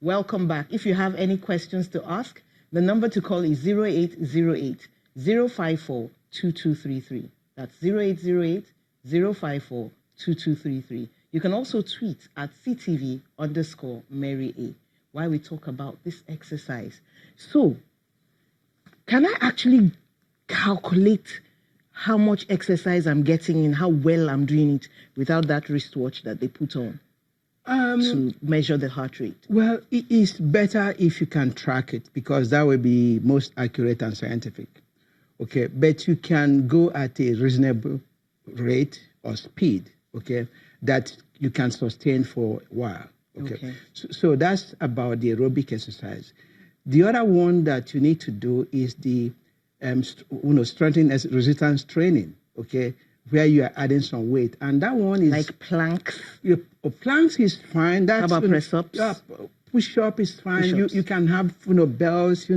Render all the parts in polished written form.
Welcome back. If you have any questions to ask, the number to call is 0808 054 2233. That's 0808 054 2233. You can also tweet at CTV_Mary A while we talk about this exercise. So, can I actually calculate how much exercise I'm getting and how well I'm doing it without that wristwatch that they put on to measure the heart rate? Well, it is better if you can track it, because that will be most accurate and scientific. Okay, but you can go at a reasonable rate or speed, okay, that you can sustain for a while. Okay. So that's about the aerobic exercise. The other one that you need to do is the strengthening resistance training, okay, where you are adding some weight. And that one is... Like planks? Planks is fine. That's, how about press-ups? Push-up is fine. You can have, bells,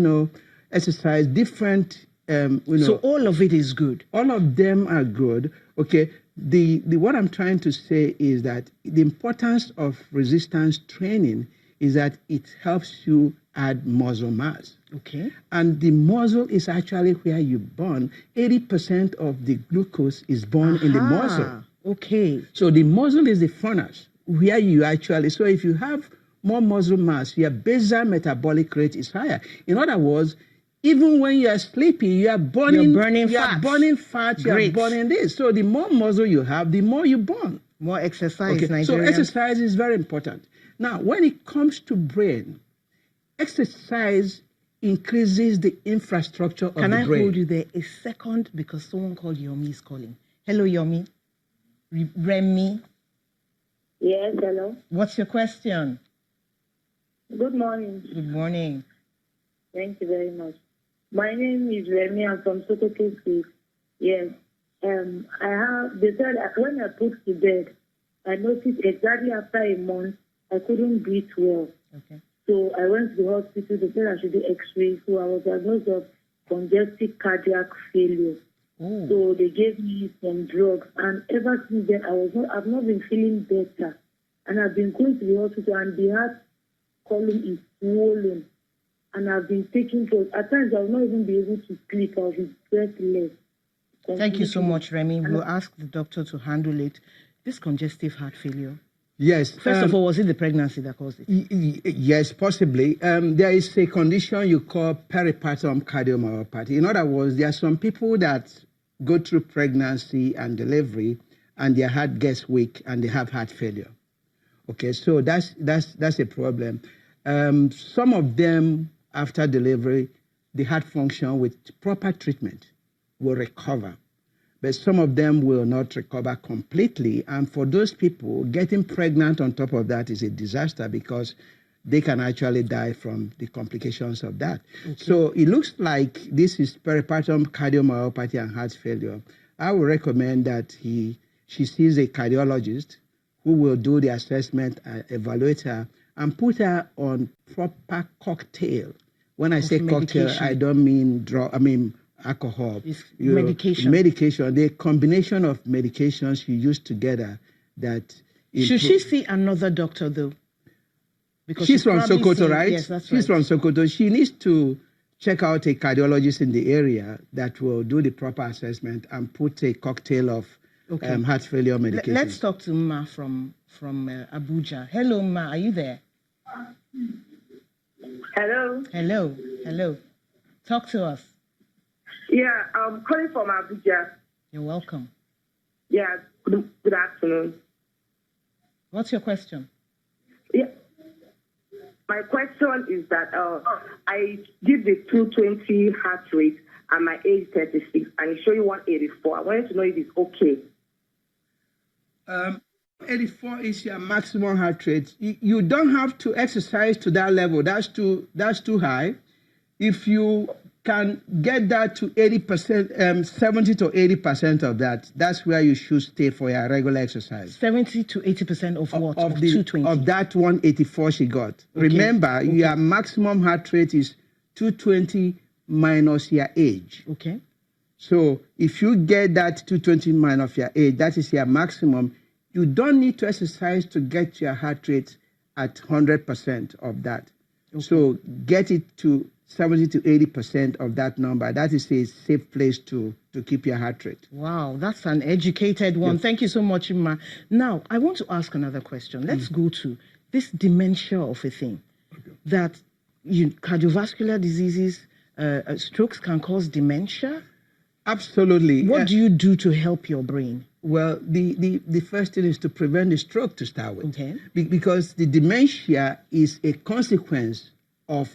exercise, different... So all of it is good? All of them are good, okay. The what I'm trying to say is that the importance of resistance training is that it helps you add muscle mass. Okay. And the muscle is actually where you burn. 80% of the glucose is burned in the muscle. Okay. So the muscle is the furnace where you actually, so if you have more muscle mass, your basal metabolic rate is higher. In other words, even when you are sleepy, you are burning fat, you are burning this. So the more muscle you have, the more you burn. More exercise, okay. So exercise is very important. Now, when it comes to brain, exercise increases the infrastructure of the brain. Can I hold you there a second, because someone called Yomi is calling. Hello, Yomi. Remy. Yes, hello. What's your question? Good morning. Good morning. Thank you very much. My name is Remy. I'm from Sokoto State. Yes. They said when I put to bed, I noticed exactly after a month, I couldn't breathe well. Okay. So I went to the hospital. They said I should do X-ray. So I was diagnosed with congestive cardiac failure. Ooh. So they gave me some drugs. And ever since then, I've not been feeling better. And I've been going to the hospital, and the heart column is swollen. And I've been taking drugs. At times, I will not even be able to sleep. I'll be breathless. Thank you so much, Remy. We'll ask the doctor to handle it. This congestive heart failure. Yes. First of all, was it the pregnancy that caused it? Yes, possibly. There is a condition you call peripartum cardiomyopathy. In other words, there are some people that go through pregnancy and delivery, and their heart gets weak, and they have heart failure. Okay, so that's a problem. Some of them, after delivery, the heart function with proper treatment will recover. But some of them will not recover completely. And for those people, getting pregnant on top of that is a disaster, because they can actually die from the complications of that. Okay. So it looks like this is peripartum cardiomyopathy and heart failure. I would recommend that she sees a cardiologist who will do the assessment, evaluate her, and put her on proper cocktail. When I say cocktail, I don't mean alcohol. Medication. Medication. The combination of medications you use together that... Should she see another doctor, though? Because she's from Sokoto, right? Yes, that's right. She's from Sokoto. She needs to check out a cardiologist in the area that will do the proper assessment and put a cocktail of heart failure medication. Let's talk to Ma from Abuja. Hello, Ma. Are you there? Hello. Hello. Talk to us. Yeah, I'm calling from Abuja. You're welcome. Yeah, good afternoon. What's your question? Yeah. My question is that I did the 220 heart rate at my age 36, and it's showing 184. I wanted to know if it's okay. 84 is your maximum heart rate. You don't have to exercise to that level. That's too high. If you can get that to 80%, 70 to 80% of that, that's where you should stay for your regular exercise. 70 to 80% of what? Of 220? Of that 184 she got. Okay. Remember, your maximum heart rate is 220 minus your age. Okay. So if you get that 220 minus your age, that is your maximum. You don't need to exercise to get your heart rate at 100% of that. So get it to 70 to 80% of that number. That is a safe place to keep your heart rate. Wow, that's an educated one. Yes. Thank you so much, Ima. Now, I want to ask another question. Let's go to this dementia of a thing. That cardiovascular diseases, strokes can cause dementia? Absolutely. What do you do to help your brain? Well, the first thing is to prevent the stroke to start with. Okay. Because the dementia is a consequence of